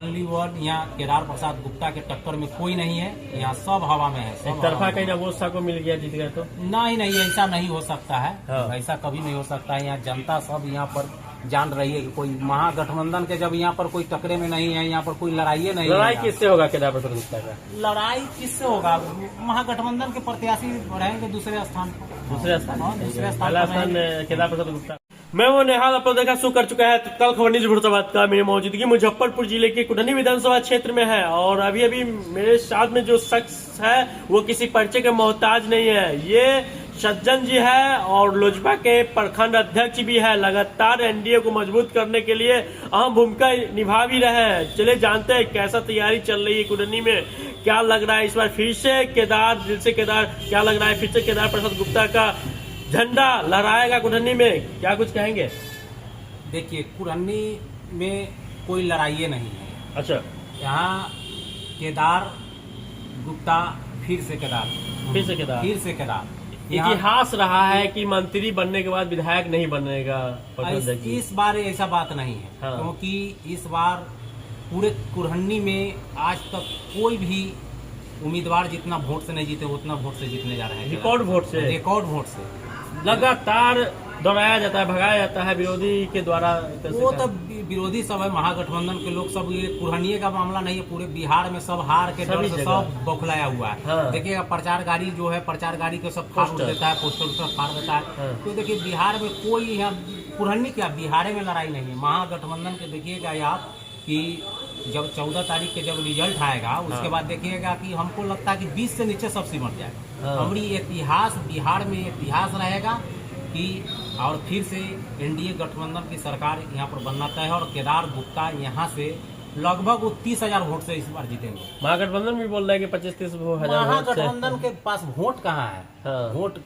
Only one यहाँ केदार प्रसाद गुप्ता के टक्कर में कोई नहीं है, यहाँ सब हवा में है। एक तरफा कहीं ना वो को मिल गया जीत गया तो नहीं, ऐसा नहीं हो सकता है। हाँ। ऐसा कभी नहीं हो सकता है। यहाँ जनता सब यहाँ पर जान रही है कि कोई महागठबंधन के जब यहाँ पर कोई टकरे में नहीं है, यहाँ पर कोई लड़ाई नहीं है। लड़ाई किससे होगा केदार प्रसाद गुप्ता का? लड़ाई किससे होगा? महागठबंधन के प्रत्याशी रहेंगे दूसरे स्थान पर। दूसरे स्थान पहला स्थान केदार प्रसाद गुप्ता। मैं वो नेहाल अपलोड देखा शुरू कर चुका है तत्काल खबर न्यूज मुर्दाबाद का। मेरी मौजूदगी मुजफ्फरपुर जिले के कुटनी विधानसभा क्षेत्र में है और अभी मेरे साथ में जो शख्स है वो किसी परिचय के मोहताज नहीं है। ये सज्जन जी है और लोजपा के प्रखंड अध्यक्ष भी है। लगातार एनडीए को मजबूत करने के लिए अहम भूमिका निभा भी रहे हैं। चले जानते हैं कैसा तैयारी चल रही है कुटनी में, क्या लग रहा है इस बार फिर से केदार क्या लग रहा है फिर से केदार प्रसाद गुप्ता का झंडा लहराएगा कुटनी में, क्या कुछ कहेंगे? देखिए, कुटनी में कोई लड़ाई नहीं है। अच्छा, यहाँ केदार गुप्ता फिर से केदार। इतिहास रहा है कि मंत्री बनने के बाद विधायक नहीं बनेगा। इस बार ऐसा बात नहीं है। हाँ। क्योंकि इस बार पूरे कुटनी में आज तक कोई भी उम्मीदवार जितना वोट से नहीं जीते उतना वोट से जीतने जा रहे हैं। रिकॉर्ड वोट से लगातार दौड़ाया जाता है, भगाया जाता है विरोधी के द्वारा। वो तो विरोधी सब है, महागठबंधन के लोग सब। ये कुटनी का मामला नहीं है, पूरे बिहार में सब हार के डर से सब बौखलाया हुआ है। हाँ। देखिएगा, प्रचार गाड़ी जो है, प्रचार गाड़ी को सब फाड़ देता है, पोस्टर फाड़ देता है। हाँ। तो देखिए, बिहार में कोई यहाँ कुटनी क्या बिहार में लड़ाई नहीं है। महागठबंधन के देखिएगा आप कि जब 14 तारीख के जब रिजल्ट आएगा उसके बाद देखिएगा कि हमको लगता है कि 20 से नीचे सब सिमट जाएगा। हमारी इतिहास बिहार में इतिहास रहेगा कि और फिर से एनडीए गठबंधन की सरकार यहाँ पर बनना तय है और केदार गुप्ता यहाँ से लगभग 30,000 वोट से इस बार जीतेंगे। महागठबंधन भी बोल रहा है कि 25-30 हजार। महागठबंधन के पास वोट कहाँ है? हाँ। वोट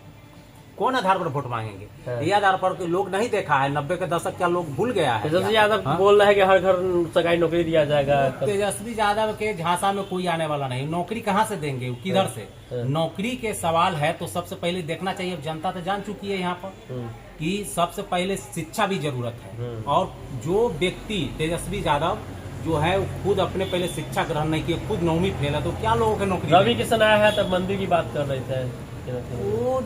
कौन आधार पर वोट मांगेंगे? हाँ। ये आधार पर लोग नहीं देखा है। 90 के दशक का लोग भूल गया है। तेजस्वी यादव बोल रहा है कि हर घर सरकारी नौकरी दिया जाएगा। तेजस्वी यादव के झांसा में कोई आने वाला नहीं। नौकरी कहाँ से देंगे, किधर से? नौकरी के सवाल है तो सबसे पहले देखना चाहिए। जनता तो जान चुकी है यहाँ पर कि सबसे पहले शिक्षा भी जरूरत है। और जो व्यक्ति तेजस्वी यादव जो है वो खुद अपने पहले शिक्षा ग्रहण नहीं किए, खुद 9वीं फेल है, तो क्या लोगों को नौकरी? रवि किशन आया है तब मंदिर की बात कर रहे थे। वो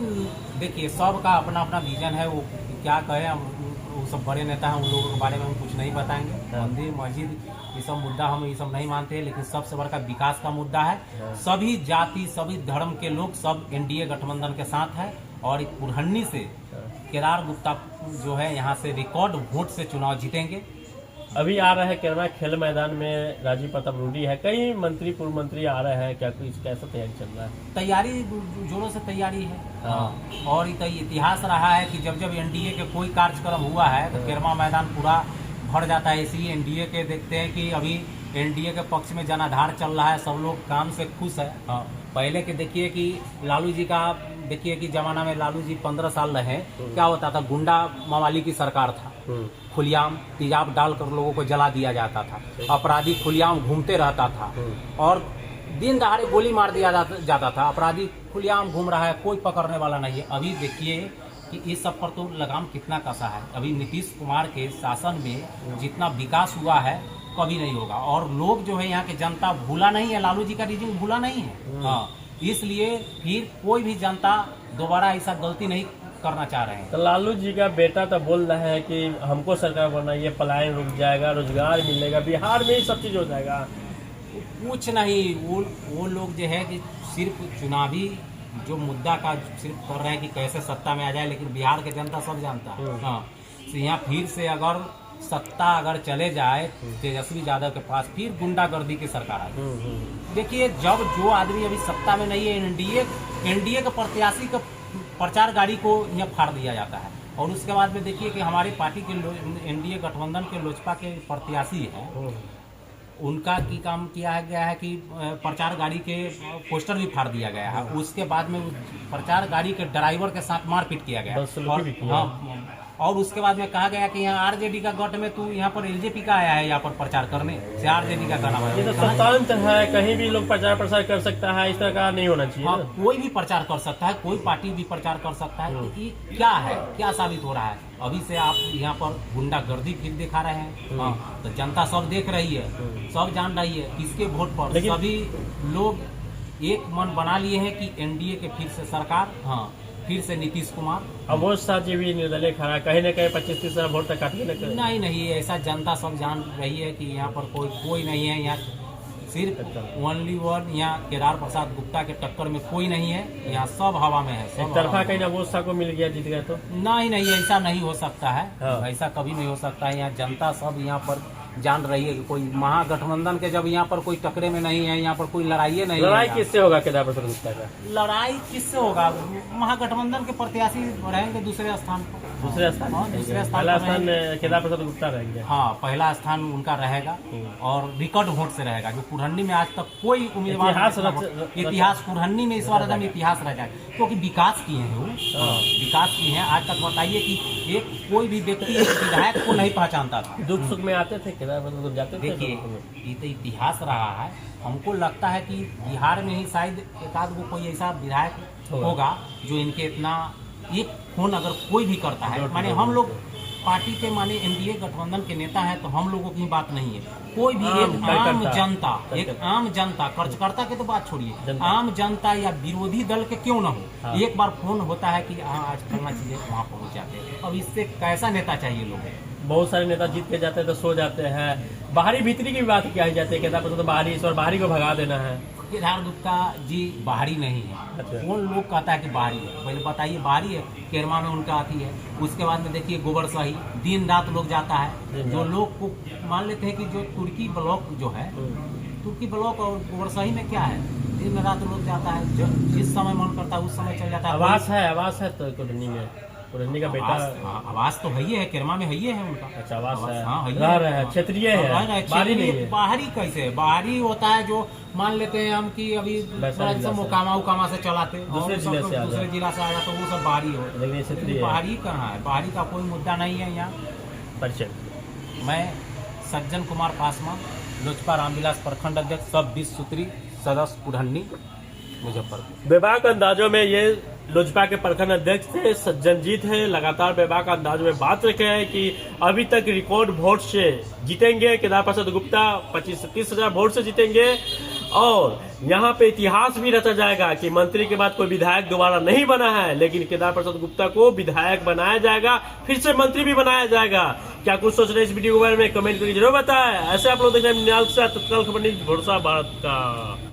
देखिए, सबका अपना अपना विजन है। वो क्या कहे, वो सब बड़े नेता हैं, उन लोगों के बारे में हम कुछ नहीं बताएंगे। मंदिर मस्जिद ये सब मुद्दा हम ये सब नहीं मानते हैं, लेकिन सबसे बड़ा विकास का मुद्दा है। सभी जाति सभी धर्म के लोग सब एनडीए गठबंधन के साथ है और कुटनी से केदार गुप्ता जो है यहाँ से रिकॉर्ड वोट से चुनाव जीतेंगे। अभी आ रहे हैं केरला खेल मैदान में राजीव प्रताप रूडी है, कई मंत्री पूर्व मंत्री आ रहे हैं, क्या कुछ कैसा तैयारी चल रहा है? तैयारी जोरों से तैयारी है। हाँ। और इतिहास रहा है कि जब जब एनडीए के कोई कार्यक्रम हुआ है तो केरमा मैदान पूरा भर जाता है। इसलिए एनडीए के देखते हैं कि अभी एनडीए के पक्ष में जनाधार चल रहा है, सब लोग काम से खुश है। पहले के देखिए कि लालू जी का देखिए कि जमाना में लालू जी 15 साल रहे, क्या होता था? गुंडा मवाली की सरकार था। खुलियाम तेजाब डालकर लोगों को जला दिया जाता था। अपराधी खुलियाम घूमते रहता था और दिन दहाड़े गोली मार दिया जाता था। अपराधी खुलियाम घूम रहा है, कोई पकड़ने वाला नहीं है। अभी देखिए कि इस सब पर तो लगाम कितना कसा है। अभी नीतीश कुमार के शासन में जितना विकास हुआ है कभी नहीं होगा। और लोग जो है यहाँ के जनता भूला नहीं है, लालू जी का रिजिम भूला नहीं है। हाँ, इसलिए फिर कोई भी जनता दोबारा ऐसा गलती नहीं करना चाह रहे हैं। तो लालू जी का बेटा तो बोल रहा है कि हमको सरकार बनना, ये पलायन रुक जाएगा, रोजगार मिलेगा, बिहार में ही सब चीज हो जाएगा। कुछ नहीं, वो लोग जो है कि सिर्फ चुनावी जो मुद्दा का सिर्फ कर रहे हैं कि कैसे सत्ता में आ जाए, लेकिन बिहार के जनता सब जानता है। हाँ, तो यहाँ फिर से अगर सत्ता अगर चले जाए तेजस्वी यादव के पास, फिर गुंडागर्दी की सरकार आएगी। देखिए, जब जो आदमी अभी सत्ता में नहीं है, एनडीए के प्रत्याशी का प्रचार गाड़ी को यहाँ फाड़ दिया जाता है। और उसके बाद में देखिए कि हमारी पार्टी के एनडीए गठबंधन के लोजपा के प्रत्याशी हैं, उनका की काम किया गया है कि प्रचार गाड़ी के पोस्टर भी फाड़ दिया गया है। उसके बाद में प्रचार गाड़ी के ड्राइवर के साथ मारपीट किया गया और और उसके बाद में कहा गया कि यहाँ आरजेडी का गठ में तू यहाँ पर एलजेपी का आया है यहाँ पर प्रचार करने से आरजेडी का गाना ये तो स्वतंत्र है, कहीं भी लोग प्रचार प्रसार कर सकता है, इस तरह का नहीं होना चाहिए हाँ, ना। कोई भी प्रचार कर सकता है, कोई पार्टी भी प्रचार कर सकता है। तो ये क्या है, क्या साबित हो रहा है? अभी से आप यहाँ पर गुंडागर्दी फिर दिखा रहे हैं। हाँ, तो जनता सब देख रही है, सब जान रही है किसके वोट पर सभी लोग एक मन बना लिए हैं कि एनडीए के फिर से सरकार, हाँ फिर से नीतीश कुमार। अमोद शाह जी भी निर्दलीय खड़ा, कहीं न कहीं 25-30 हजार वोट तक काटने लगे। नहीं, ऐसा जनता सब जान रही है कि यहाँ पर कोई नहीं है। यहाँ सिर्फ ओनली वन यहाँ केदार प्रसाद गुप्ता के टक्कर में कोई नहीं है, यहाँ सब हवा में है। एक तरफा कहीं अमोद शाह को मिल गया, जीत गया तो नहीं, ऐसा नहीं हो सकता है। हाँ। ऐसा कभी नहीं हो सकता है। यहाँ जनता सब यहाँ पर जान रही है कि कोई महागठबंधन के जब यहाँ पर कोई टकरे में नहीं है, यहाँ पर कोई लड़ाई नहीं है। लड़ाई किससे होगा केदार प्रसाद गुप्ता का? लड़ाई किससे होगा? महागठबंधन के प्रत्याशी रहेंगे दूसरे स्थान पर। दूसरे स्थान, हाँ, दूसरे स्थान पहला पर स्थान रहेंगे। केदार प्रसाद गुप्ता रहेंगे। हाँ, पहला स्थान उनका रहेगा और रिकॉर्ड वोट से रहेगा, जो कुरहन्नी में आज तक कोई उम्मीदवार इतिहास कुरहन्नी में इस बार एकदम इतिहास रह जाएगा, क्योंकि विकास किए हैं वो। विकास किए हैं। आज तक बताइए कि एक कोई भी व्यक्ति विधायक को नहीं पहचानता था। दुख सुख में आते थे केदार प्रसाद, जाते थे। देखिए, ये तो इतिहास रहा है। हमको लगता है कि बिहार में ही शायद एकाध वो कोई ऐसा विधायक होगा जो इनके इतना एक फोन अगर कोई भी करता है, माने हम लोग पार्टी के माने एनडीए गठबंधन के नेता है तो हम लोगों की बात नहीं है। कोई भी एक आम जनता कार्यकर्ता के तो बात छोड़िए, आम जनता या विरोधी दल के क्यों न हो, एक बार फोन होता है कि हाँ आज फलना चीजें वहाँ पहुँच जाते हैं। अब इससे कैसा नेता चाहिए लोगों को? बहुत सारे नेता जीत के जाते हैं तो सो जाते हैं। बाहरी भीतरी की बात क्या ही जाती है, केदार प्रसाद तो बाहरी, इस बार बाहरी को भगा देना है। केदार गुप्ता जी बाहरी नहीं है। अच्छा। कौन लोग कहता है कि बाहरी है? पहले बताइए, बाहरी है? केरमा में उनका आती है। उसके बाद में देखिए गोबरसही, दिन रात लोग जाता है। जो लोग को मान लेते हैं कि जो तुर्की ब्लॉक जो है, तुर्की ब्लॉक और गोबरसही में क्या है, दिन रात लोग जाता है। जो जिस समय मन करता है उस समय चल जाता है। आवास है तो कुरहन्नी में, कुरहन्नी का बेटा आवास तो है, केरमा में है उनका। अच्छा, आवास है। हाँ, रह रहे हैं, क्षेत्रीय है, बाहरी नहीं है। बाहरी कैसे है? बाहरी होता है जो मान लेते हैं हम कि अभी मोकामा से चलाते, दूसरे जिला से आ जाते, वो सब बाहरी हो। लेकिन क्षेत्रीय बाहरी कहाँ है? बाहरी का कोई मुद्दा नहीं है यहाँ। परिचय, मैं सज्जन कुमार पासवान, लोजपा रामविलास प्रखंड अध्यक्ष, सब 20 सूत्री सदस्य, कुरहन्नी, मुजफ्फरपुर। बेबाक अंदाजों में ये लोजपा के प्रखंड अध्यक्ष थे सज्जन जी थे। लगातार बेबाक अंदाजों में बात रखे हैं कि अभी तक रिकॉर्ड वोट से जीतेंगे केदार प्रसाद गुप्ता, 25 से 30 हजार वोट से जीतेंगे। और यहाँ पे इतिहास भी रचा जाएगा कि मंत्री के बाद कोई विधायक दोबारा नहीं बना है, लेकिन केदार प्रसाद गुप्ता को विधायक बनाया जाएगा, फिर से मंत्री भी बनाया जाएगा। क्या कुछ सोच रहे हैं इस वीडियो के बारे में कमेंट करके जरूर बताएं। ऐसे आप लोग देख रहे हैं तत्काल खबर न्यूज़ भरोसा भारत का।